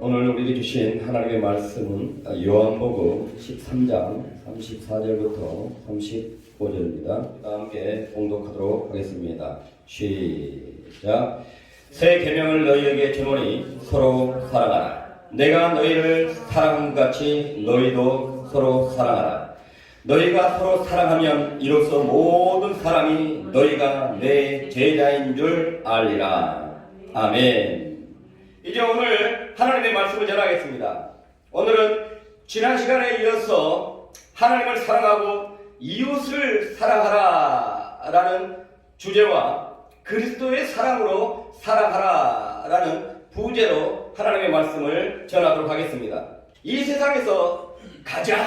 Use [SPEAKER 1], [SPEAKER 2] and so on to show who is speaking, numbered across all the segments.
[SPEAKER 1] 오늘 우리에게 주신 하나님의 말씀은 요한복음 13장 34절부터 35절입니다. 함께 봉독하도록 하겠습니다. 시작. 새 계명을 너희에게 주노니 서로 사랑하라. 내가 너희를 사랑한 것 같이 너희도 서로 사랑하라. 너희가 서로 사랑하면 이로써 모든 사람이 너희가 내 제자인 줄 알리라. 아멘. 이제 오늘 하나님의 말씀을 전하겠습니다. 오늘은 지난 시간에 이어서 하나님을 사랑하고 이웃을 사랑하라 라는 주제와 그리스도의 사랑으로 사랑하라 라는 부제로 하나님의 말씀을 전하도록 하겠습니다. 이 세상에서 가장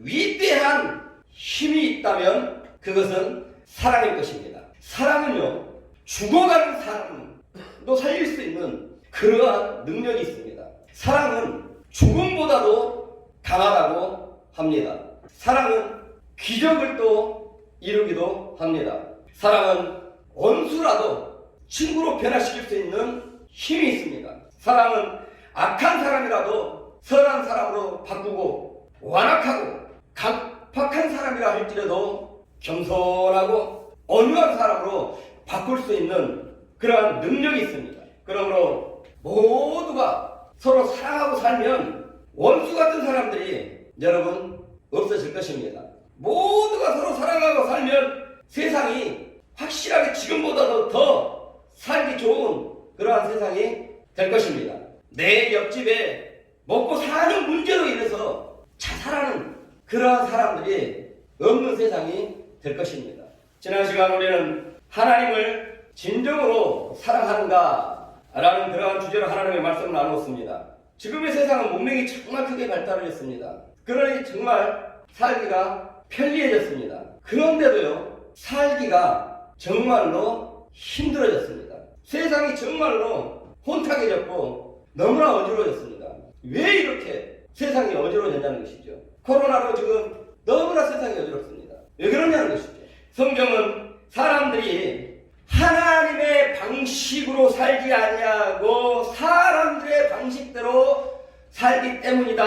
[SPEAKER 1] 위대한 힘이 있다면 그것은 사랑일 것입니다. 사랑은요, 죽어가는 사람도 살릴 수 있는 그러한 능력이 있습니다. 사랑은 죽음보다도 강하다고 합니다. 사랑은 기적을 또 이루기도 합니다. 사랑은 원수라도 친구로 변화시킬 수 있는 힘이 있습니다. 사랑은 악한 사람이라도 선한 사람으로 바꾸고 완악하고 강팍한 사람이라 할지라도 겸손하고 온유한 사람으로 바꿀 수 있는 그러한 능력이 있습니다. 그러므로 모두가 서로 사랑하고 살면 원수 같은 사람들이 여러분 없어질 것입니다. 모두가 서로 사랑하고 살면 세상이 확실하게 지금보다도 더 살기 좋은 그러한 세상이 될 것입니다. 내 옆집에 먹고 사는 문제로 인해서 자살하는 그러한 사람들이 없는 세상이 될 것입니다. 지난 시간 우리는 하나님을 진정으로 사랑하는가 라는 그러한 주제로 하나님의 말씀을 나누었습니다. 지금의 세상은 문명이 정말 크게 발달을 했습니다. 그러니 정말 살기가 편리해졌습니다. 그런데도요, 살기가 정말로 힘들어졌습니다. 세상이 정말로 혼탁해졌고 너무나 어지러워졌습니다. 왜 이렇게 세상이 어지러워졌냐는 것이죠. 코로나로 지금 너무나 세상이 어지럽습니다. 왜 그러냐는 것이죠. 성경은 사람들이 하나님의 방식으로 살지 아니하고 사람들의 방식대로 살기 때문이다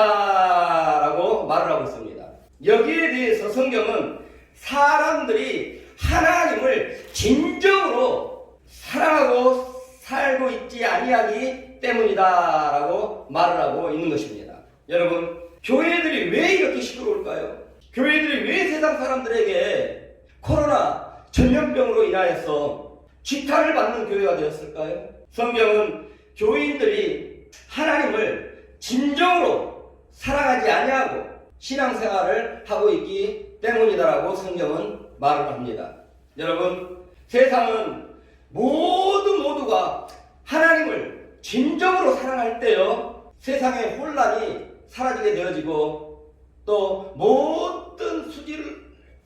[SPEAKER 1] 라고 말을 하고 있습니다. 여기에 대해서 성경은 사람들이 하나님을 진정으로 사랑하고 살고 있지 아니하기 때문이다 라고 말을 하고 있는 것입니다. 여러분, 교회들이 왜 이렇게 시끄러울까요? 교회들이 왜 세상 사람들에게 코로나 전염병으로 인하여서 지탄을 받는 교회가 되었을까요? 성경은 교인들이 하나님을 진정으로 사랑하지 아니하고 신앙생활을 하고 있기 때문이다라고 성경은 말을 합니다. 여러분, 세상은 모두가 하나님을 진정으로 사랑할 때요, 세상의 혼란이 사라지게 되어지고 또 모든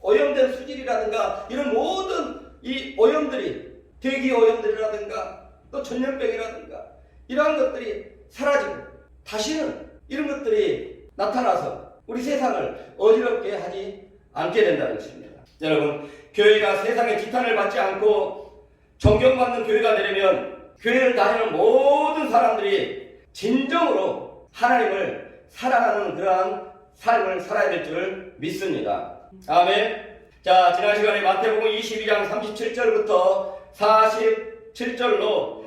[SPEAKER 1] 오염된 수질이라든가 이런 모든 이 오염들이 대기 오염들이라든가 또 전염병이라든가 이러한 것들이 사라지고 다시는 이런 것들이 나타나서 우리 세상을 어지럽게 하지 않게 된다는 것입니다. 여러분, 교회가 세상의 지탄을 받지 않고 존경받는 교회가 되려면 교회를 다니는 모든 사람들이 진정으로 하나님을 사랑하는 그러한 삶을 살아야 될 줄 믿습니다. 아멘. 자, 지난 시간에 마태복음 22장 37절부터 47절로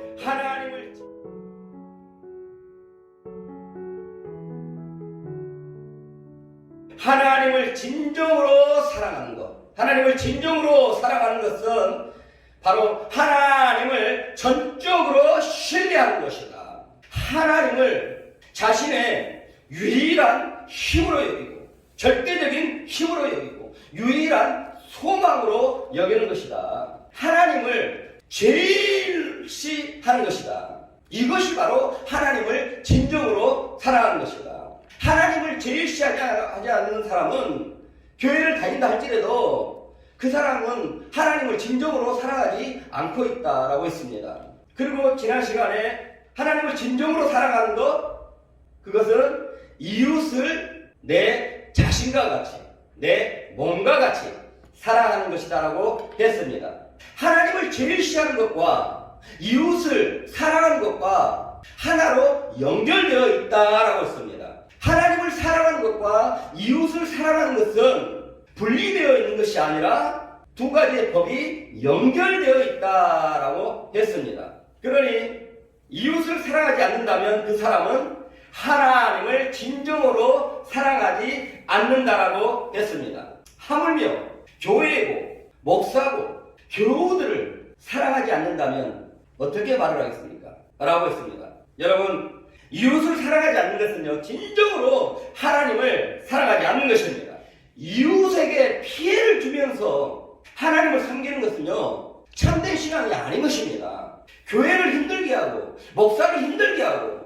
[SPEAKER 1] 하나님을 진정으로 사랑하는 것. 하나님을 진정으로 사랑하는 것은 바로 하나님을 전적으로 신뢰하는 것이다. 하나님을 자신의 유일한 힘으로 여기고 절대적인 힘으로 여기고 유일한 소망으로 여기는 것이다. 하나님을 제일시하는 것이다. 이것이 바로 하나님을 진정으로 사랑하는 것이다. 하나님을 제일시하지 않는 사람은 교회를 다닌다 할지라도 그 사람은 하나님을 진정으로 사랑하지 않고 있다라고 했습니다. 그리고 지난 시간에 하나님을 진정으로 사랑하는 것, 그것은 이웃을 내 자신과 같이, 내 몸과 같이 사랑하는 것이다라고 했습니다. 하나님을 제일시하는 것과 이웃을 사랑하는 것과 하나로 연결되어 있다라고 했습니다. 하나님을 사랑하는 것과 이웃을 사랑하는 것은 분리되어 있는 것이 아니라 두 가지의 법이 연결되어 있다라고 했습니다. 그러니 이웃을 사랑하지 않는다면 그 사람은 하나님을 진정으로 사랑하지 않는다라고 했습니다. 하물며 교회고 목사고 교우들을 사랑하지 않는다면 어떻게 말을 하겠습니까? 라고 했습니다. 여러분, 이웃을 사랑하지 않는 것은요, 진정으로 하나님을 사랑하지 않는 것입니다. 이웃에게 피해를 주면서 하나님을 섬기는 것은요, 참된 신앙이 아닌 것입니다. 교회를 힘들게 하고 목사를 힘들게 하고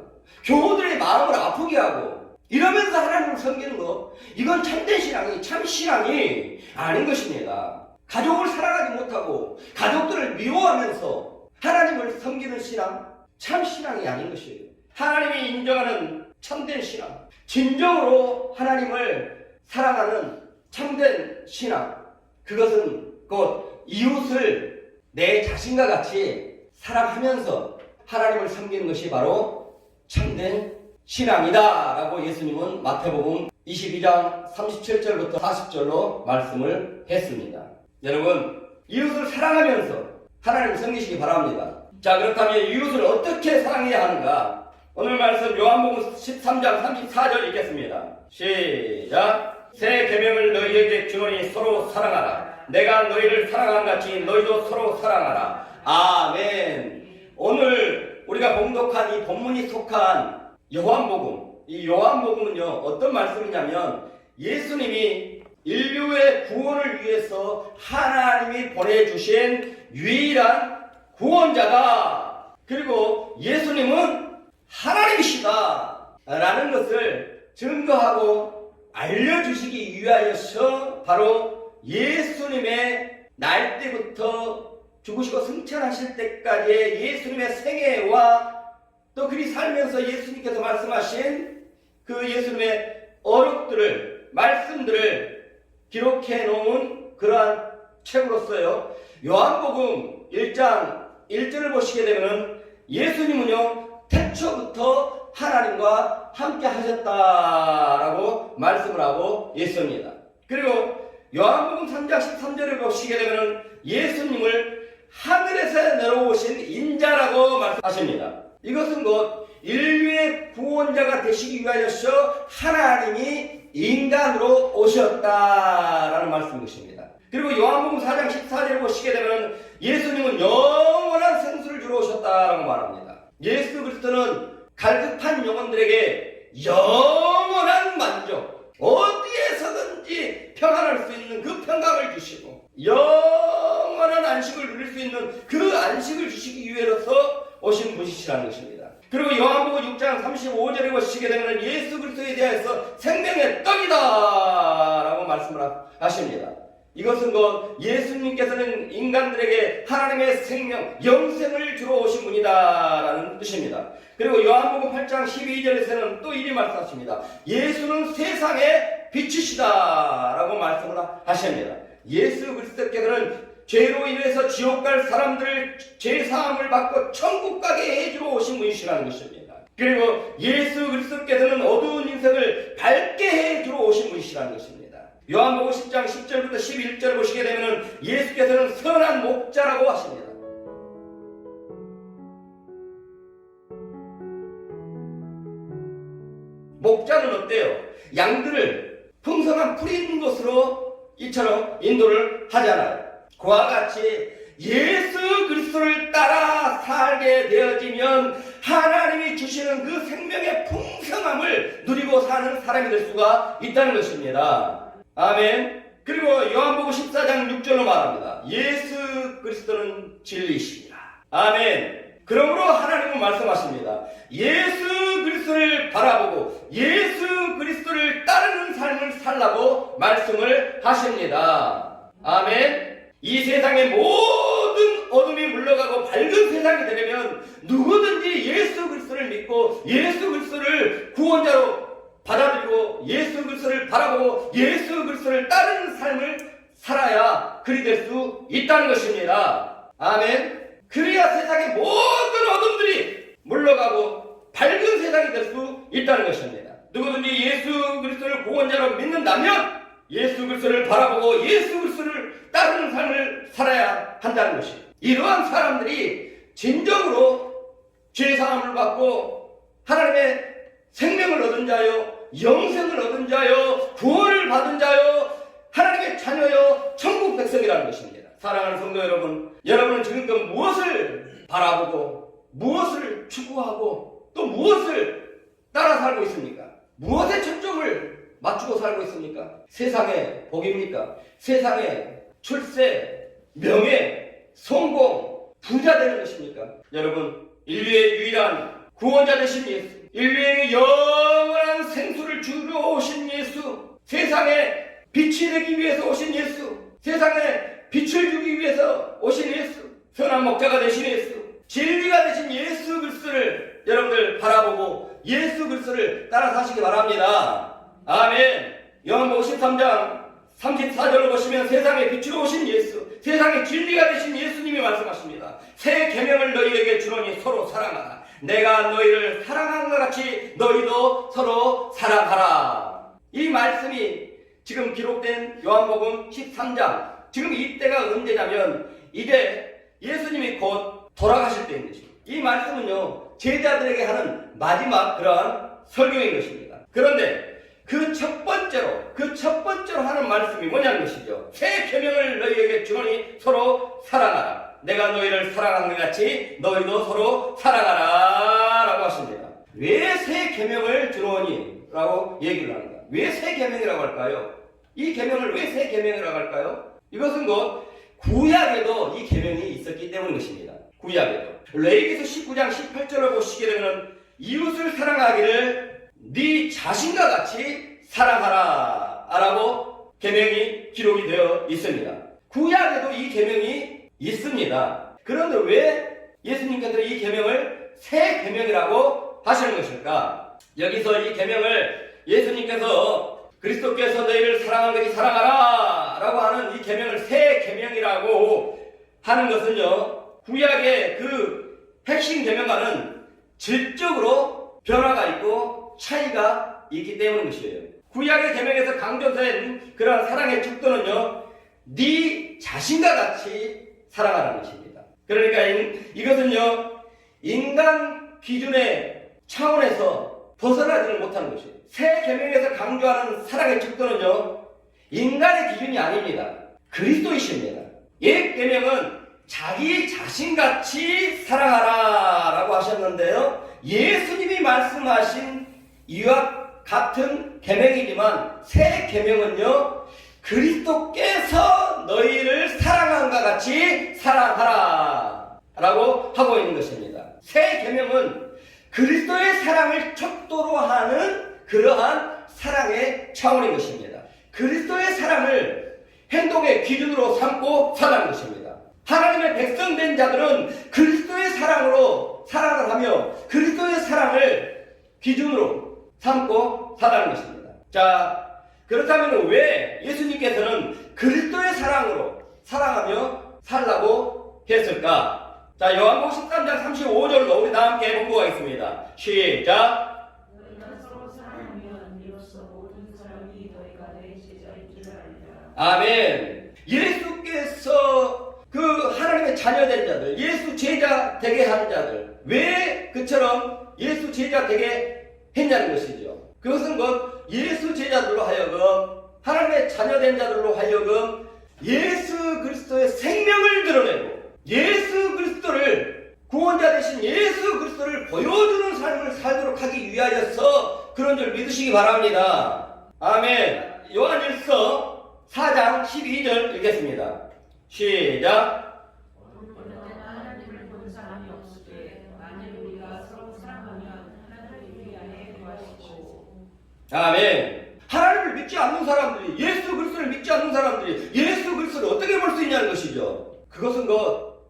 [SPEAKER 1] 교우들의 마음을 아프게 하고 이러면서 하나님을 섬기는 것, 이건 참된 신앙이, 참 신앙이 아닌 것입니다. 가족을 사랑하지 못하고 가족들을 미워하면서 하나님을 섬기는 신앙, 참 신앙이 아닌 것이에요. 하나님이 인정하는 참된 신앙, 진정으로 하나님을 사랑하는 참된 신앙, 그것은 곧 이웃을 내 자신과 같이 사랑하면서 하나님을 섬기는 것이 바로 참된 신앙이다 라고 예수님은 마태복음 22장 37절부터 40절로 말씀을 했습니다. 여러분, 이웃을 사랑하면서 하나님을 섬기시기 바랍니다. 자, 그렇다면 이웃을 어떻게 사랑해야 하는가? 오늘 말씀 요한복음 13장 34절 읽겠습니다. 시작. 새 계명을 너희에게 주노니 서로 사랑하라. 내가 너희를 사랑한 같이 너희도 서로 사랑하라. 아멘. 오늘 우리가 봉독한 이 본문이 속한 요한복음, 이 요한복음은요, 어떤 말씀이냐면 예수님이 인류의 구원을 위해서 하나님이 보내주신 유일한 구원자다. 그리고 예수님은 하나님이시다 라는 것을 증거하고 알려주시기 위하여서 바로 예수님의 날 때부터 죽으시고 승천하실 때까지의 예수님의 생애와 또 그리 살면서 예수님께서 말씀하신 그 예수님의 어록들을, 말씀들을 기록해 놓은 그러한 책으로서요, 요한복음 1장 1절을 보시게 되면 예수님은요, 태초부터 하나님과 함께 하셨다라고 말씀을 하고 있습니다. 그리고 요한복음 3장 13절을 보시게 되면 예수님을 하늘에서 내려오신 인자라고 말씀하십니다. 이것은 곧 인류의 구원자가 되시기 위하여서 하나님이 인간으로 오셨다라는 말씀인 것입니다. 그리고 요한복음 4장 14절을 보시게 되면 예수님은 영원한 생수를 주러 오셨다라고 말합니다. 예수 그리스도는 갈급한 영혼들에게 영원한 만족, 어디에서든지 평안할 수 있는 그 평강을 주시고 영원한 안식을 누릴 수 있는 그 안식을 주시기 위해서 오신 분이시라는 것입니다. 그리고 요한복음 6장 35절에 보시게 되면 예수 그리스도에 대해서 생명의 떡이다 라고 말씀을 하십니다. 이것은 곧 예수님께서는 인간들에게 하나님의 생명, 영생을 주러 오신 분이다 라는 뜻입니다. 그리고 요한복음 8장 12절에서는 또 이리 말씀하십니다. 예수는 세상의 빛이시다 라고 말씀을 하십니다. 예수 그리스도께서는 죄로 인해서 지옥 갈 사람들 죄사함을 받고 천국 가게 해주러 오신 분이시라는 것입니다. 그리고 예수 그리스도께서는 어두운 인생을 밝게 해주러 오신 분이시라는 것입니다. 요한복음 10장 10절부터 11절을 보시게 되면 예수께서는 선한 목자라고 하십니다. 목자는 어때요? 양들을 풍성한 풀이 있는 곳으로 이처럼 인도를 하잖아요. 그와 같이 예수 그리스도를 따라 살게 되어지면 하나님이 주시는 그 생명의 풍성함을 누리고 사는 사람이 될 수가 있다는 것입니다. 아멘. 그리고 요한복음 14장 6절로 말합니다. 예수 그리스도는 진리시니라. 아멘. 그러므로 하나님은 말씀하십니다. 예수 그리스도를 바라보고 예수 그리스도를 따르는 삶을 살라고 말씀을 하십니다. 아멘. 이 세상의 모든 어둠이 물러가고 밝은 세상이 되려면 누구든지 예수 그리스도를 믿고 예수 그리스도를 구원자로 받아들이고 예수 그리스도를 바라보고 예수 그리스도를 따르는 삶을 살아야 그리 될 수 있다는 것입니다. 아멘. 그래야 세상의 모든 어둠들이 물러가고 밝은 세상이 될 수 있다는 것입니다. 누구든지 예수 그리스도를 구원자로 믿는다면 예수 그리스도를 바라보고 예수 그리스도를 따르는 삶을 살아야 한다는 것입니다. 이러한 사람들이 진정으로 죄사함을 받고 하나님의 생명을 얻은 자요, 영생을 얻은 자요, 구원을 받은 자요, 하나님의 자녀요, 천국 백성이라는 것입니다. 사랑하는 성도 여러분, 여러분은 지금껏 무엇을 바라보고 무엇을 추구하고 또 무엇을 따라 살고 있습니까? 무엇에 초점을 맞추고 살고 있습니까? 세상의 복입니까? 세상의 출세, 명예, 성공, 부자 되는 것입니까? 여러분, 인류의 유일한 구원자 되신 예수, 인류의 영원한 생수를 주러 오신 예수, 세상에 빛이 되기 위해서 오신 예수, 세상에 빛을 주기 위해서 오신 예수, 선한 목자가 되신 예수, 진리가 되신 예수 그리스도를 여러분들 바라보고 예수 그리스도를 따라 사시기 바랍니다. 아멘. 요한복음 13장 34절을 보시면 세상에 빛으로 오신 예수, 세상의 진리가 되신 예수님이 말씀하십니다. 새 계명을 너희에게 주노니 서로 사랑하라. 내가 너희를 사랑한 것 같이 너희도 서로 사랑하라. 이 말씀이 지금 기록된 요한복음 13장, 지금 이때가 언제냐면 이제 예수님이 곧 돌아가실 때인 것입니다. 이 말씀은요, 제자들에게 하는 마지막 그러한 설교인 것입니다. 그런데 그 첫 번째로 하는 말씀이 뭐냐는 것이죠. 새 계명을 너희에게 주노니 서로 사랑하라. 내가 너희를 사랑한 것 같이 너희도 서로 사랑하라 라고 하십니다. 왜 새 계명을 주노니? 라고 얘기를 합니다. 왜 새 계명이라고 할까요? 이 계명을 왜 새 계명이라고 할까요? 이것은 곧 구약에도 이 계명이 있었기 때문인 것입니다. 구약에도. 레위기서 19장 18절을 보시게 되면 이웃을 사랑하기를 네 자신과 같이 사랑하라 라고 계명이 기록이 되어 있습니다. 구약에도 이 계명이 있습니다. 그런데 왜 예수님께서 이 계명을 새 계명이라고 하시는 것일까? 여기서 이 계명을 예수님께서 그리스도께서 너희를 사랑한 것이 사랑하라 라고 하는 이 계명을 새 계명이라고 하는 것은요, 구약의 그 핵심 계명과는 질적으로 변화가 있고 차이가 있기 때문인 것이에요. 구약의 계명에서 강조된 그런 사랑의 축도는요, 네 자신과 같이 사랑하라는 것입니다. 그러니까 이것은요, 인간 기준의 차원에서 벗어나지를 못하는 것이에요. 새 계명에서 강조하는 사랑의 축도는요, 인간의 기준이 아닙니다. 그리스도이십니다. 옛 계명은 자기 자신같이 사랑하라 라고 하셨는데요, 예수님이 말씀하신 이와 같은 계명이지만 새 계명은요, 그리스도께서 너희를 사랑한 것 같이 사랑하라 라고 하고 있는 것입니다. 새 계명은 그리스도의 사랑을 척도로 하는 그러한 사랑의 차원인 것입니다. 그리스도의 사랑을 행동의 기준으로 삼고 사는 것입니다. 하나님의 백성 된 자들은 그리스도의 사랑으로 사랑을 하며 그리스도의 사랑을 기준으로 삼고 사는 것입니다. 자, 그렇다면 왜 예수님께서는 그리스도의 사랑으로 사랑하며 살라고 했을까? 자, 요한복음 13장 35절로 우리 다 함께 보고 가겠습니다. 시작. 아멘. 예수께서 그 하나님의 자녀된 자들, 예수 제자 되게 한 자들, 왜 그처럼 예수 제자 되게 했냐는 것이죠. 그것은 곧 예수 제자들로 하여금, 하나님의 자녀된 자들로 하여금 예수 그리스도의 생명을 드러내고 예수 그리스도를 구원자 되신 예수 그리스도를 보여주는 삶을 살도록 하기 위하여서 그런 줄 믿으시기 바랍니다. 아멘. 요한일서 4장 12절 읽겠습니다. 시작. 아멘. 하나님을 믿지 않는 사람들이, 예수 그리스도를 믿지 않는 사람들이 예수 그리스도를 어떻게 볼 수 있냐는 것이죠. 그것은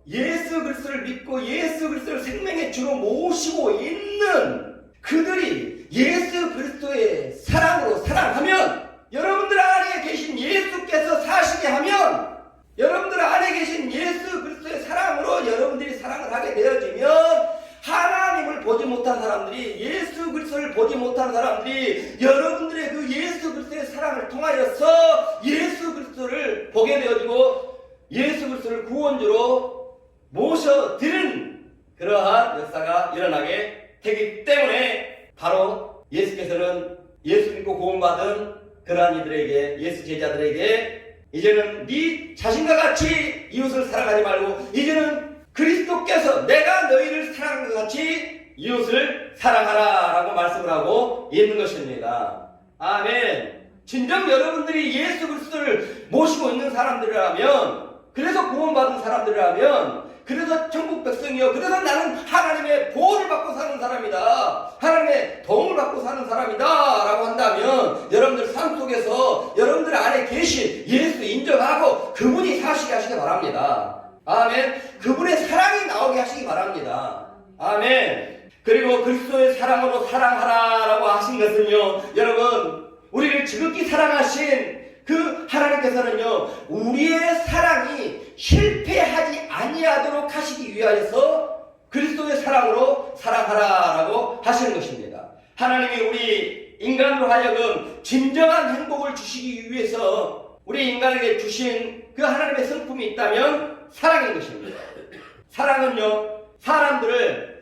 [SPEAKER 1] 예수 그리스도를 믿고 예수 그리스도를 생명의 주로 모시고 있는 그들이 예수 그리스도의 사랑으로 사랑하면, 여러분들 안에 계신 예수께서 사시게 하면, 여러분들 안에 계신 예수 그리스도의 사랑으로 여러분들이 사랑 못한 사람들이, 예수 그리스도를 보지 못한 사람들이 여러분들의 그 예수 그리스도의 사랑을 통하여서 예수 그리스도를 보게 되어지고 예수 그리스도를 구원주로 모셔드린 그러한 역사가 일어나게 되기 때문에 바로 예수께서는 예수 믿고 구원받은 그러한 이들에게, 예수 제자들에게 이제는 네 자신과 같이 이웃을 사랑하지 말고 이제는 그리스도께서 내가 너희를 사랑한 것 같이 이웃을 사랑하라 라고 말씀을 하고 있는 것입니다. 아멘. 진정 여러분들이 예수 그리스도를 모시고 있는 사람들이라면, 그래서 구원받은 사람들이라면, 그래서 천국 백성이요, 그래서 나는 하나님의 보호를 받고 사는 사람이다, 하나님의 도움을 받고 사는 사람이다 라고 한다면 여러분들 삶 속에서 여러분들 안에 계신 예수 인정하고 그분이 사시게 하시기 바랍니다. 아멘. 그분의 사랑이 나오게 하시기 바랍니다. 아멘. 그리고 그리스도의 사랑으로 사랑하라 라고 하신 것은요, 여러분, 우리를 지극히 사랑하신 그 하나님께서는요, 우리의 사랑이 실패하지 아니하도록 하시기 위하여서 그리스도의 사랑으로 사랑하라 라고 하시는 것입니다. 하나님이 우리 인간으로 하여금 진정한 행복을 주시기 위해서 우리 인간에게 주신 그 하나님의 성품이 있다면 사랑인 것입니다. 사랑은요, 사람들을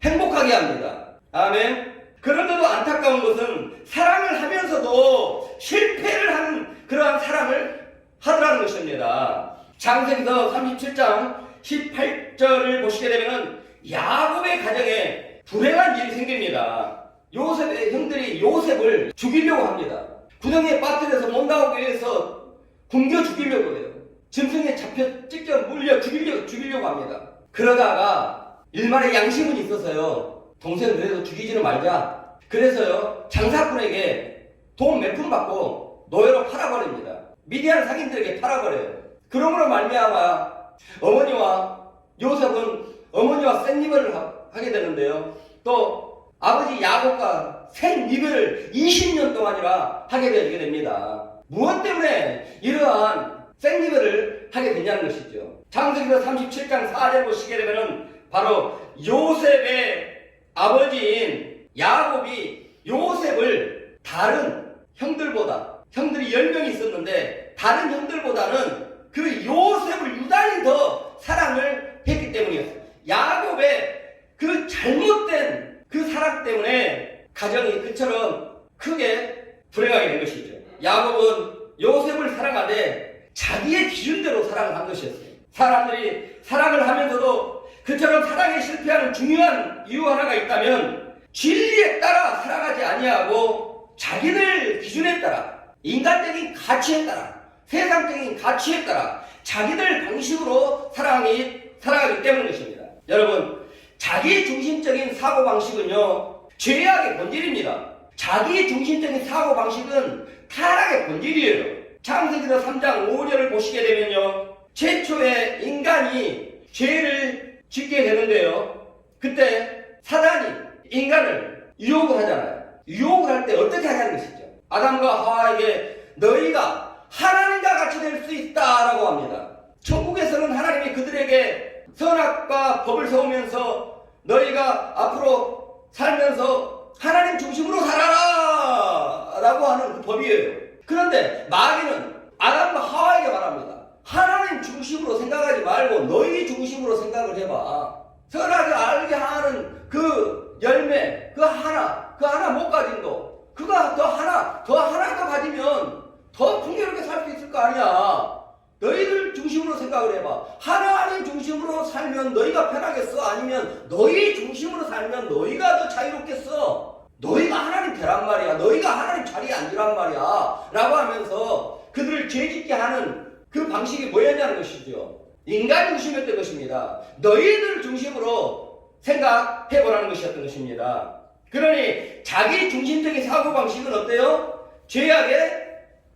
[SPEAKER 1] 행복하게 합니다. 아멘. 그런데도 안타까운 것은 사랑을 하면서도 실패를 하는 그러한 사랑을 하더라는 것입니다. 창세기서 37장 18절을 보시게 되면 야곱의 가정에 불행한 일이 생깁니다. 요셉의 형들이 요셉을 죽이려고 합니다. 구덩이에 빠뜨려서 못 나오게 해서 굶겨 죽이려고 해요. 짐승에 잡혀 찢겨 물려 죽이려고 합니다. 그러다가 일말의 양심은 있어서요, 동생을 그래도 죽이지는 말자. 그래서요, 장사꾼에게 돈 몇 푼 받고 노예로 팔아버립니다. 미디안 상인들에게 팔아버려요. 그러므로 말미암아 어머니와 요셉은 어머니와 생리별을 하게 되는데요, 또 아버지 야곱과 생리별을 20년 동안이나 하게 되게 됩니다. 무엇 때문에 이러한 생리별을 하게 되냐는 것이죠. 창세기서 37장 4절 보시게 되면은 바로 요셉의 아버지인 야곱이 요셉을 다른 형들보다, 형들이 10명이 있었는데 다른 형들보다는 그 요셉을 유달리 더 사랑을 했기 때문이었어요. 야곱의 그 잘못된 그 사랑 때문에 가정이 그처럼 크게 불행하게 된 것이죠. 야곱은 요셉을 사랑하되 자기의 기준대로 사랑을 한 것이었어요. 사람들이 사랑을 하면서도 그처럼 사랑에 실패하는 중요한 이유 하나가 있다면, 진리에 따라 사랑하지 아니하고 자기들 기준에 따라, 인간적인 가치에 따라, 세상적인 가치에 따라 자기들 방식으로 살아가기 때문인 것입니다. 여러분, 자기 중심적인 사고방식은요, 죄악의 본질입니다. 자기 중심적인 사고방식은 타락의 본질이에요. 창세기서 3장 5절을 보시게 되면요, 최초에 인간이 죄를 짓게 되는데요, 그때 사단이 인간을 유혹을 하잖아요. 유혹을 할 때 어떻게 하냐는 것이죠. 아담과 하와에게 너희가 하나님과 같이 될 수 있다라고 합니다. 천국에서는 하나님이 그들에게 선악과 법을 세우면서 너희가 앞으로 살면서 하나님 중심으로 살아라 라고 하는 그 법이에요. 그런데 마귀는 아담과 하와에게 말합니다. 하나님 중심으로 생각하지 말고 너희 중심으로 생각을 해봐. 선하게 알게 하는 그 열매, 그 하나 못 가진도, 그거 더 하나 더 가지면 더 풍요롭게 살 수 있을 거 아니야. 너희들 중심으로 생각을 해봐. 하나님 중심으로 살면 너희가 편하겠어? 아니면 너희 중심으로 살면 너희가 더 자유롭겠어? 너희가 하나님 되란 말이야. 너희가 하나님 자리에 앉으란 말이야. 라고 하면서 그들을 죄짓게 하는 그 방식이 뭐였냐는 것이죠. 인간 중심이었던 것입니다. 너희들 중심으로 생각해보라는 것이었던 것입니다. 그러니 자기 중심적인 사고방식은 어때요? 죄악의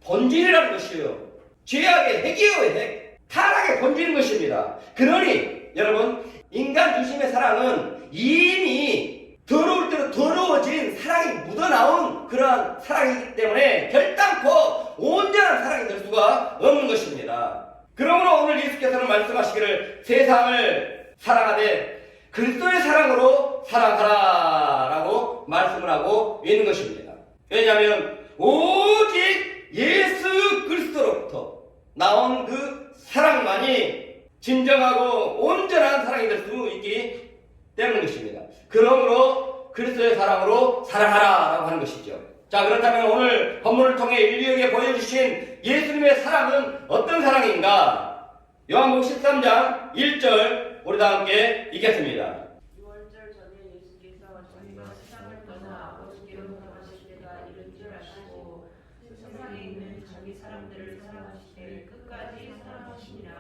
[SPEAKER 1] 본질이라는 것이에요. 죄악의 핵이에요, 핵. 타락의 본질인 것입니다. 그러니 여러분, 인간 중심의 사랑은 이미 더러울 대로 더러워진 사랑이 묻어나온 그러한 사랑이기 때문에 결단코 온전한 사랑이 될 수가 없는 것입니다. 그러므로 오늘 예수께서는 말씀하시기를 세상을 사랑하되 그리스도의 사랑으로 사랑하라 라고 말씀을 하고 있는 것입니다. 왜냐하면 오직 예수 그리스도로부터 나온 그 사랑만이 진정하고 온전한 사랑이 될 수 있기 때문인 것입니다. 그러므로 그리스도의 사랑으로 사랑하라 라고 하는 것이죠. 자, 그렇다면 오늘 본문을 통해 인류에게 보여주신 예수님의 사랑은 어떤 사랑인가? 요한복음 13장 1절 우리 다 함께 읽겠습니다.
[SPEAKER 2] 6월절 전에 예수께서 자기가 세상을 떠나 아버지께로 돌아가실 때가 이른 줄 아시고 세상에 있는 자기 사람들을 사랑하시되 끝까지 사랑하시니라.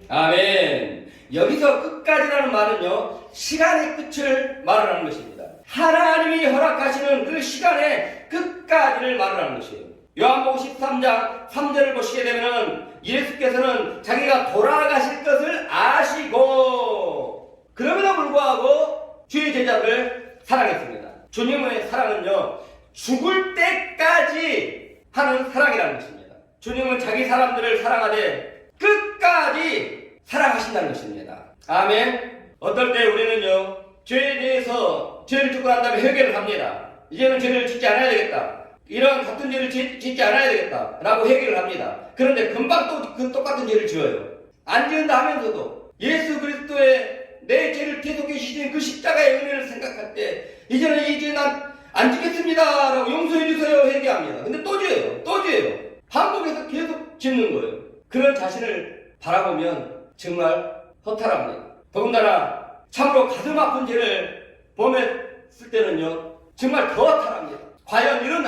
[SPEAKER 1] 아멘. 여기서 끝까지라는 말은요, 시간의 끝을 말하는 것입니다. 하나님이 허락하시는 그 시간의 끝까지를 말하는 것이에요. 요한복음 13장 3절을 보시게 되면 예수께서는 자기가 돌아가실 것을 아시고 그럼에도 불구하고 주의 제자들을 사랑했습니다. 주님의 사랑은요, 죽을 때까지 하는 사랑이라는 것입니다. 주님은 자기 사람들을 사랑하되 끝까지 사랑하신다는 것입니다. 아멘. 어떨 때 우리는요, 죄에 대해서 죄를 짓고 난 다음에 회개를 합니다. 이제는 죄를 짓지 않아야 되겠다. 이런 같은 죄를 짓지 않아야 되겠다. 라고 회개를 합니다. 그런데 금방 또 그 똑같은 죄를 지어요. 안 지은다 하면서도 예수 그리스도의 내 죄를 계속해 지신 그 십자가의 은혜를 생각할 때 이제는 이 죄 난 안 지겠습니다. 라고 용서해 주세요. 회개합니다. 근데 또 죄예요. 또 죄예요. 반복해서 계속 짓는 거예요. 그런 자신을 바라보면 정말 허탈합니다. 더군다나 참으로 가슴 아픈 죄를 범했을 때는요, 정말 더 허탈합니다. 과연 이런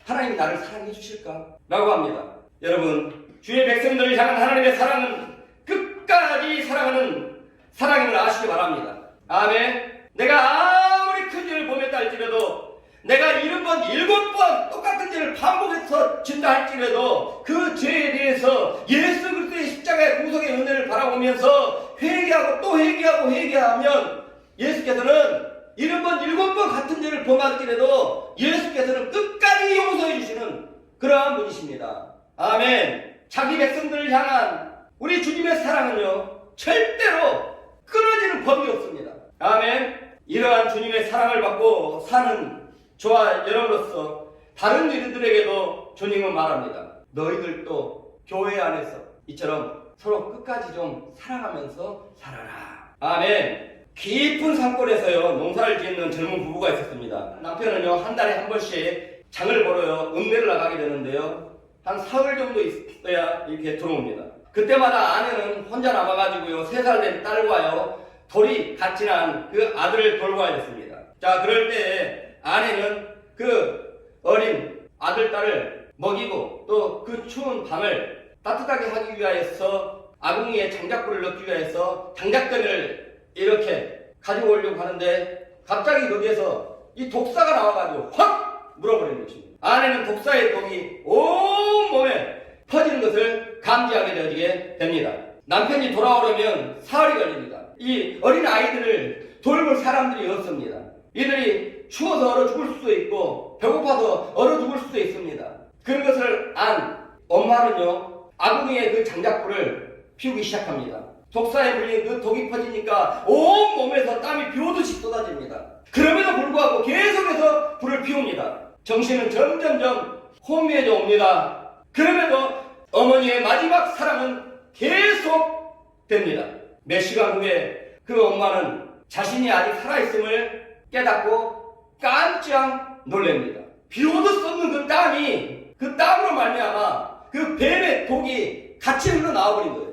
[SPEAKER 1] 하나님이 나를 사랑해 주실까? 라고 합니다. 여러분, 주의 백성들을 향한 하나님의 사랑은 끝까지 사랑하는 사랑임을 아시기 바랍니다. 아멘. 내가 아무리 큰 죄를 범했다 할지라도, 내가 7번, 7번 똑같은 죄를 반복해서 진다 할지라도 그 죄에 대해서 예수 그리스도의 십자가의 공속의 은혜를 바라보면서 회개하고 또 회개하면 예수께서는 7번, 7번 같은 죄를 범할지라도 예수께서는 끝까지 용서해 주시는 그러한 분이십니다. 아멘. 자기 백성들을 향한 우리 주님의 사랑은요, 절대로 끊어지는 법이 없습니다. 아멘. 이러한 주님의 사랑을 받고 사는 저와 여러분으로서 다른 이들에게도 주님은 말합니다. 너희들도 교회 안에서 이처럼 서로 끝까지 좀 사랑하면서 살아라. 아멘. 깊은 산골에서요, 농사를 짓는 젊은 부부가 있었습니다. 남편은요, 한 달에 한 번씩 장을 보러요, 읍내를 나가게 되는데요, 한 사흘 정도 있어야 이렇게 들어옵니다. 그때마다 아내는 혼자 남아가지고요, 3살 된 딸과요, 돌이 같이 난 그 아들을 돌봐야 됐습니다. 자, 그럴 때 아내는 그 어린 아들, 딸을 먹이고 또 그 추운 밤을 따뜻하게 하기 위하여서 아궁이에 장작불을 넣기 위해서 장작전을 이렇게 가지고 오려고 하는데 갑자기 거기에서 이 독사가 나와가지고 확 물어버리는 것입니다. 아내는 독사의 독이 온 몸에 퍼지는 것을 감지하게 되어지게 됩니다. 남편이 돌아오려면 사흘이 걸립니다. 이 어린 아이들을 돌볼 사람들이 없습니다. 이들이 추워서 얼어 죽을 수도 있고 배고파서 얼어 죽을 수도 있습니다. 그런 것을 안 엄마는요, 아궁이에 그 장작불을 피우기 시작합니다. 독사에 물린 그 독이 퍼지니까 온 몸에서 땀이 비 오듯이 쏟아집니다. 그럼에도 불구하고 계속해서 불을 피웁니다. 정신은 점점점 혼미해져 옵니다. 그럼에도 어머니의 마지막 사랑은 계속됩니다. 몇 시간 후에 그 엄마는 자신이 아직 살아있음을 깨닫고 깜짝 놀랍니다. 비오듯 쏟는 그 땀이, 그 땀으로 말미암아 그 뱀의 독이 같이 흘러나와버린 거예요.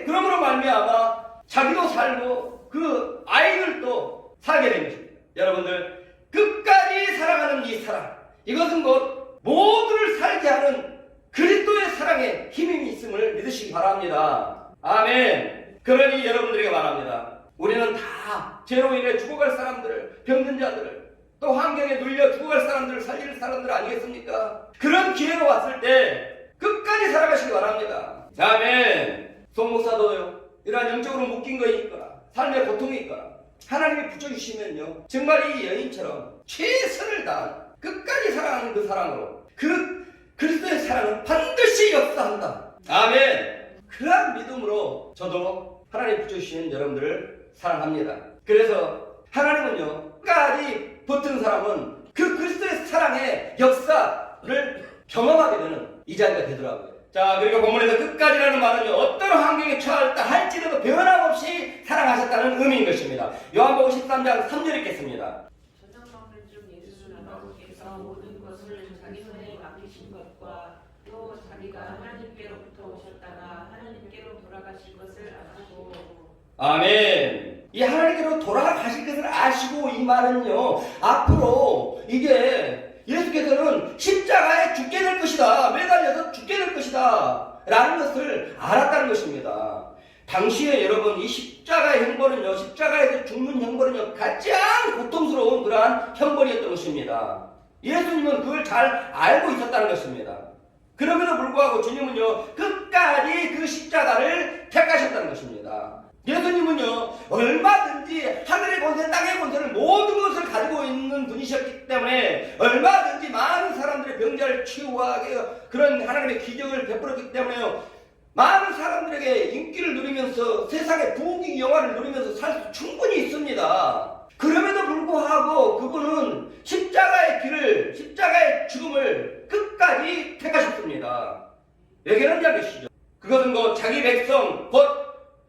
[SPEAKER 1] 그러므로 말미암아 자기도 살고 그 아이들도 살게 된 것입니다. 여러분들, 끝까지 사랑하는 이 사랑, 이것은 곧 모두를 살게 하는 그리스도의 사랑에 힘이 있음을 믿으시기 바랍니다. 아멘. 그러니 여러분들에게 말합니다. 우리는 다 죄로 인해 죽어갈 사람들을, 병든 자들을, 또 환경에 눌려 죽어갈 사람들을 살릴 사람들 아니겠습니까? 그런 기회가 왔을 때 끝까지 살아가시기 바랍니다. 아멘. 송 목사도요, 이러한 영적으로 묶인 것이 있거나 삶의 고통이 있거나 하나님이 붙여주시면요, 정말 이 여인처럼 최선을 다한 끝까지 사랑하는 그 사랑으로 그 그리스도의 사랑은 반드시 역사한다. 아멘. 그러한 믿음으로 저도 하나님 붙여주시는 여러분들을 사랑합니다. 그래서 하나님은요, 끝까지 버튼 사람은 그 그리스도의 사랑의 역사를 경험하게 되는 이 자리가 되더라고요. 자, 그리고 본문에서 끝까지라는 말은요, 어떤 환경에 처했다 할지라도 변함없이 사랑하셨다는 의미인 것입니다. 요한복음 13장 3절 읽겠습니다.
[SPEAKER 2] 저녁 중 예수는 아버지께서 모든 것을 자기 손에 맡기신 것과 또 자기가 하나님께로부터 오셨다가 하나님께로 돌아가실 것을 아시고.
[SPEAKER 1] 아멘. 이 하나님께로 돌아가실 것을 아시고, 이 말은요, 앞으로 이게 예수께서는 십자가에 죽게 될 것이다, 매달려서 죽게 될 것이다 라는 것을 알았다는 것입니다. 당시에 여러분, 이 십자가의 형벌은요, 십자가에서 죽는 형벌은요, 가장 고통스러운 그러한 형벌이었던 것입니다. 예수님은 그걸 잘 알고 있었다는 것입니다. 그럼에도 불구하고 주님은요, 끝까지 그 십자가를 택하셨다는 것입니다. 예수님은요, 얼마든지 하늘의 권세, 땅의 권세를 모든 것을 가지고 있는 분이셨기 때문에 얼마든지 많은 사람들의 병자를 치유하게 그런 하나님의 기적을 베풀었기 때문에요, 많은 사람들에게 인기를 누리면서 세상의 부귀 영화를 누리면서 살 수 충분히 있습니다. 그럼에도 불구하고 그분은 십자가의 길을, 십자가의 죽음을 끝까지 택하셨습니다. 왜 그런지 아시죠? 그것은 곧 자기 백성, 곧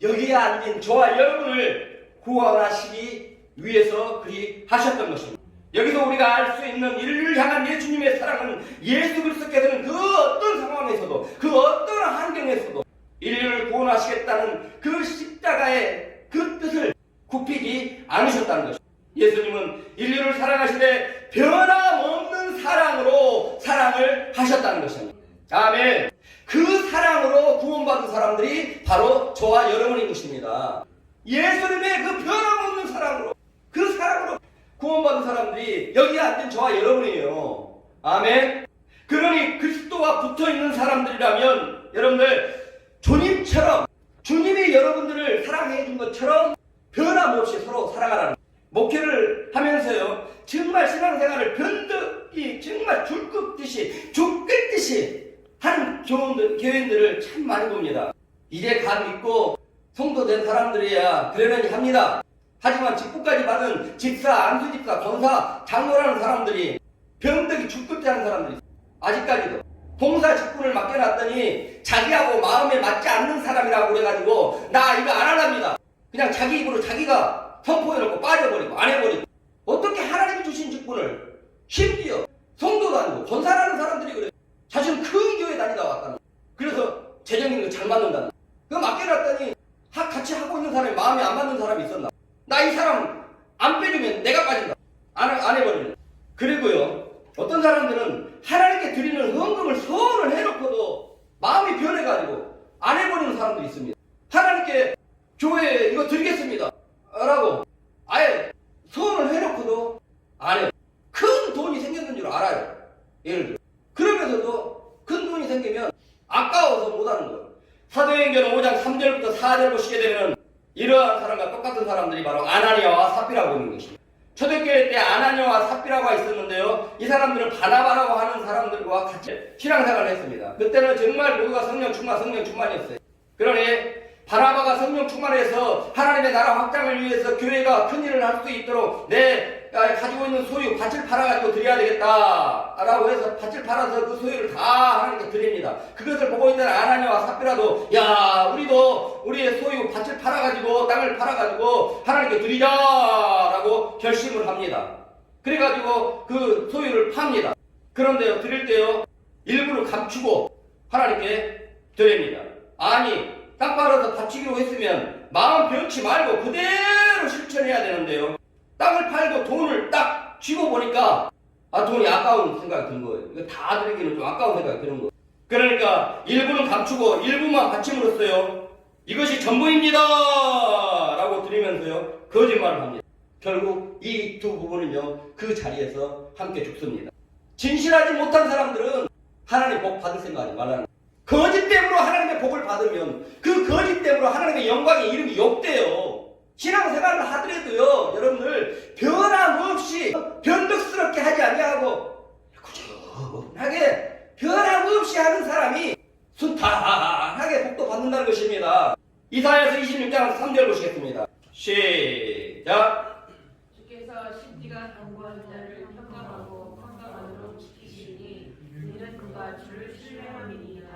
[SPEAKER 1] 여기에 앉은 저와 여러분을 구원하시기 위해서 그리 하셨던 것입니다. 여기서 우리가 알 수 있는 인류를 향한 예수님의 사랑은, 예수 그리스도께서는 그 어떤 상황에서도, 그 어떤 환경에서도 인류를 구원하시겠다는 그 십자가의 그 뜻을 굽히지 않으셨다는 것입니다. 예수님은 인류를 사랑하시되 변함없는 사랑으로 사랑을 하셨다는 것입니다. 아멘. 그 사랑으로 구원받은 사람들이 바로 저와 여러분인 것입니다. 예수님의 그 변함없는 사랑으로, 그 사랑으로 구원받은 사람들이 여기 앉은 저와 여러분이에요. 아멘. 그러니 그리스도와 붙어있는 사람들이라면 여러분들 주님처럼, 주님이 여러분들을 사랑해 준 것처럼 변함없이 서로 사랑하라는, 목회를 하면서요, 정말 신앙생활을 변덕이 정말 줄 긋듯이 죽겠듯이 하는 교인들을 참 많이 봅니다. 이제 갓 믿고 성도 된 사람들이야 그러려니 합니다. 하지만 직분까지 받은 집사, 안수집사, 권사, 장로라는 사람들이 변덕이 죽겠게 하는 사람들이 있어요. 아직까지도 봉사 직분을 맡겨놨더니 자기하고 마음에 맞지 않는 사람이라고 그래가지고 나 이거 안 하랍니다. 그냥 자기 입으로 자기가 선포해놓고 빠져버리고 안 해버리고, 어떻게 하나님이 주신 직분을, 심지어 성도도 아니고 권사라는 사람들이 그래요. 자신은 큰 교회 다니다 왔다는, 그래서 재정이 잘 맞는다는, 그거 맡겨놨더니 같이 하고 있는 사람이 마음에 안 맞는 사람이 있었나, 나 이 사람 안 빼주면 내가 빠진다, 안 해버리는. 그리고요, 어떤 사람들은 하나님께 드리는 헌금을 서원을 해놓고도 마음이 변해가지고 안 해버리는 사람들이 있습니다. 하나님께 교회에 이거 드리겠습니다 라고 아예 서원을 해놓고도 안 해요. 큰 돈이 생겼는 줄 알아요. 예를 들어. 그러면서도 큰 돈이 생기면 아까워서 못하는 거예요. 사도행전 5장 3절부터 4절 보시게 되면 이러한 사람과 똑같은 사람들이 바로 아나니아와 삽비라고 있는 것입니다. 초대교회 때 아나니아와 삽비라고 있었는데요, 이 사람들은 바나바라고 하는 사람들과 같이 신앙생활을 했습니다. 그때는 정말 모두가 성령 충만이었어요. 그러니 바나바가 성령 충만해서 하나님의 나라 확장을 위해서 교회가 큰 일을 할 수 있도록 내 가지고 있는 소유 밭을 팔아가지고 드려야 되겠다 라고 해서 밭을 팔아서 그 소유를 다 하나님께 드립니다. 그것을 보고 있던 아나니아와 삽비라도, 야, 우리도 우리의 소유 밭을 팔아가지고 땅을 팔아가지고 하나님께 드리자 라고 결심을 합니다. 그래가지고 그 소유를 팝니다. 그런데요, 드릴 때요, 일부를 감추고 하나님께 드립니다. 아니, 땅 팔아서 바치기로 했으면 마음 변치 말고 그대로 실천해야 되는데요, 땅을 팔고 돈을 딱 쥐고 보니까 돈이 아까운 생각이 든 거예요. 이거 다 드리기는 좀 아까운 생각이 드는 거예요. 그러니까 일부는 감추고 일부만 바침으로써요, 이것이 전부입니다 라고 드리면서요 거짓말을 합니다. 결국 이 두 부분은요 그 자리에서 함께 죽습니다. 진실하지 못한 사람들은 하나님 복 받을 생각하지 말라는 거예요. 거짓됨으로 하나님의 복을 받으면 그 거짓됨으로 하나님의 영광의 이름이 욕돼요. 신앙생활을 하더라도요, 여러분들 변함없이 변덕스럽게 하지 아니하고 꾸준하게 변함없이 하는 사람이 순탄하게 복도 받는다는 것입니다. 이사야서 26장 3절 보시겠습니다. 시작.
[SPEAKER 2] 평가하는 자를 평가하고 평가하도록 지키시니 이는 그가 주를 신뢰함이니이다.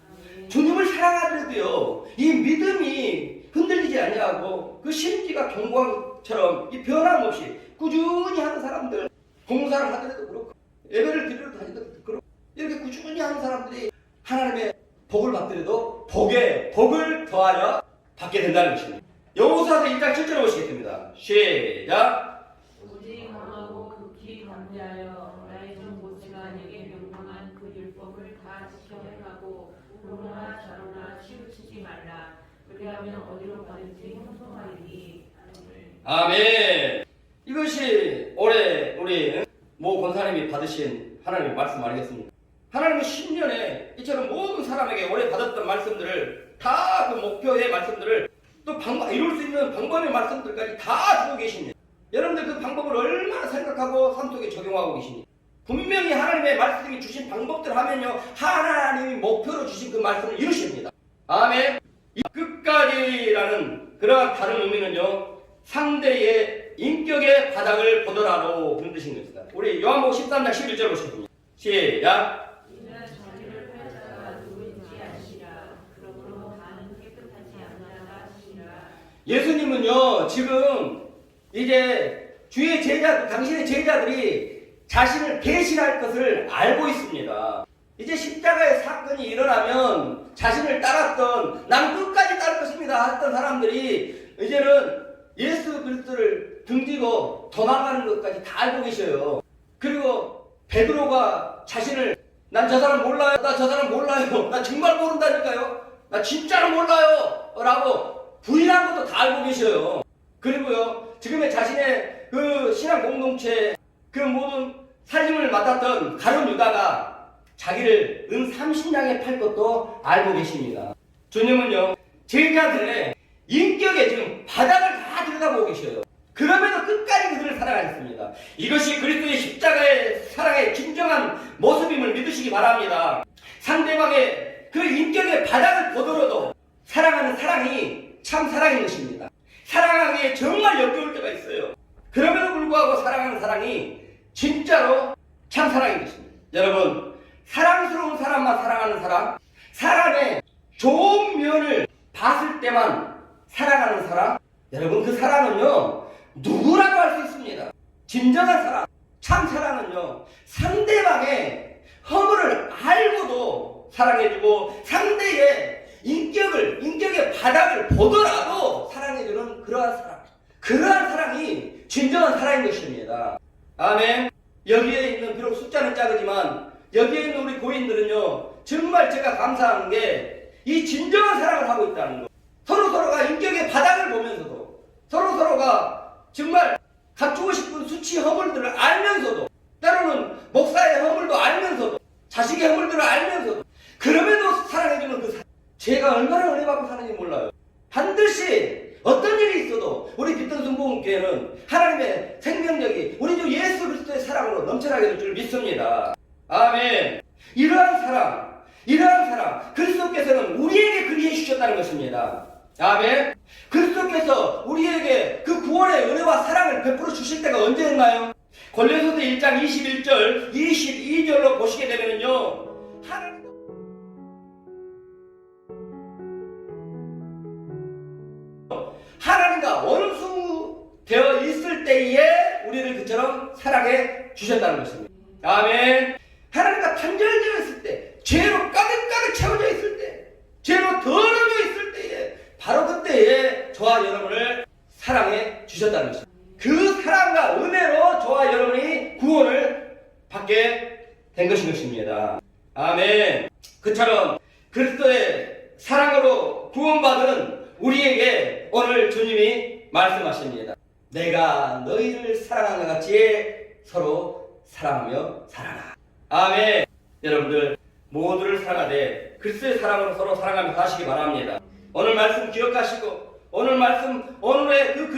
[SPEAKER 2] 아멘.
[SPEAKER 1] 주님을 사랑하더라도요, 이 믿음이 흔들리지 아니하고 그 심지가 경광처럼 이 변함없이 꾸준히 하는 사람들, 봉사를 하더라도 그렇고 예배를 드리러 다니더라도 그렇고 이렇게 꾸준히 하는 사람들이 하나님의 복을 받더라도 복에 복을 더하여 받게 된다는 것입니다. 여호수아서 1장 7절에 보시겠습니다. 시작.
[SPEAKER 2] 오직 강하고 극히 담대하여 나의 종 모세가 내게 명령한 그 율법을 다 지켜 행하고 도로나 좌로나 치우치지 말라. 그리하면 어디로 가든지 형통하리니.
[SPEAKER 1] 아멘. 이것이 올해 우리 모 권사님이 받으신 하나님의 말씀 아니겠습니까? 하나님은 10년에 이처럼 모든 사람에게 올해 받았던 말씀들을 다 그 목표의 말씀들을 또 이룰 수 있는 방법의 말씀들까지 다 주고 계십니다. 여러분들 그 방법을 얼마나 생각하고 삶 속에 적용하고 계십니까? 분명히 하나님의 말씀이 주신 방법들 하면요, 하나님이 목표로 주신 그 말씀을 이루십니다. 아멘. 이 끝까지라는 그러한 다른 의미는요, 상대의 인격의 바닥을 보더라도 그런 뜻인 것이다. 우리 요한복음 13장 11절 보시겠습니다. 시작.
[SPEAKER 2] 이는 자기를 팔자가 누구인지 아시라. 그러므로 나는 깨끗하지 않느라 하시라.
[SPEAKER 1] 예수님은요, 지금 이제 주의 제자, 당신의 제자들이 자신을 배신할 것을 알고 있습니다. 이제 십자가의 사건이 일어나면 자신을 따랐던, 나는 끝까지 따를 것입니다 했던 사람들이 이제는 예수 그리스도를 등지고 도망가는 것까지 다 알고 계셔요. 그리고 베드로가 자신을, 난 저 사람 몰라요. 나 저 사람 몰라요. 나 정말 모른다니까요. 나 진짜로 몰라요. 라고 부인한 것도 다 알고 계셔요. 그리고요, 지금의 자신의 그 신앙 공동체, 그 모든 살림을 맡았던 가룟 유다가 자기를 은 30냥에 팔 것도 알고 계십니다. 주님은요, 제자들의 인격에 지금 바닥을 다 들여다보고 계셔요. 그럼에도 끝까지 그들을 사랑하셨습니다. 이것이 그리스도의 십자가의 사랑의 진정한 모습임을 믿으시기 바랍니다. 상대방의 그 인격의 바닥을 보더라도 사랑하는 사랑이 참 사랑인 것입니다. 사랑하기에 정말 역겨울 때가 있어요. 그럼에도 불구하고 사랑하는 사랑이 진짜로 참 사랑인 것입니다. 여러분, 사랑스러운 사람만 사랑하는 사람, 사람의 좋은 면을 봤을 때만 사랑하는 사람, 여러분, 그 사랑은요, 누구라도 할 수 있습니다. 진정한 사랑, 참 사랑은요, 상대방의 허물을 알고도 사랑해주고 상대의 인격의 바닥을 보더라도 사랑해주는 그러한 사랑이 진정한 사랑인 것입니다. 아멘. 여기에 있는, 비록 숫자는 작으지만 여기에 있는 우리 고인들은요, 정말 제가 감사하는 게 이 진정한 사랑을 하고 있다는 거. 서로가 인격의 바닥을 보면서도 서로가 정말 갖추고 싶은 수치 허물들을 알면서도, 때로는 목사의 허물도 알면서도, 자식의 허물들을 알면서도, 그럼에도 사랑해주는 그 사랑. 제가 얼마나 은혜 받고 사는지 몰라요. 반드시 어떤 일이 있어도 우리 빛든 순복음교회는 하나님의 생명력이 우리 주 예수 그리스도의 사랑으로 넘쳐나게 될 줄 믿습니다. 아멘. 이러한 사랑, 그리스도께서는 우리에게 그리해 주셨다는 것입니다. 아멘. 그리스도께서 우리에게 그 구원의 은혜와 사랑을 베풀어 주실 때가 언제였나요? 골로새서 1장 21절, 22절로 보시게 되면요, 하나님과 원수 되어 있을 때에 우리를 그처럼 사랑해 주셨다는 것입니다. 아멘. 하나님과 단절되어 있을 때, 죄로 가득가득 채워져 있을 때, 죄로 더러져 있을 때에, 바로 그때에 저와 여러분을 사랑해 주셨다는 것입니다. 그 사랑과 은혜로 저와 여러분이 구원을 받게 된 것입니다. 아멘. 그처럼 그리스도의 사랑으로 구원받은 우리에게 오늘 주님이 말씀하십니다. 내가 너희를 사랑한 것 같이 서로 사랑하며 살아라. 아멘. 여러분들 모두를 사랑하되 그리스도의 사랑으로 서로 사랑하며 사시기 바랍니다. 오늘 말씀 기억하시고 오늘의 그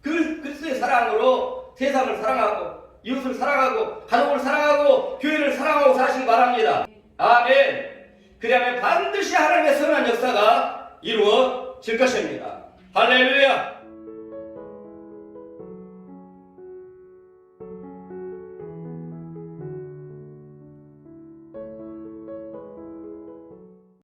[SPEAKER 1] 그리스도의 사랑으로 세상을 사랑하고 이웃을 사랑하고 가족을 사랑하고 교회를 사랑하고 사시기 바랍니다. 아멘. 그리하면 반드시 하나님의 선한 역사가 이루어질 것입니다. 할렐루야.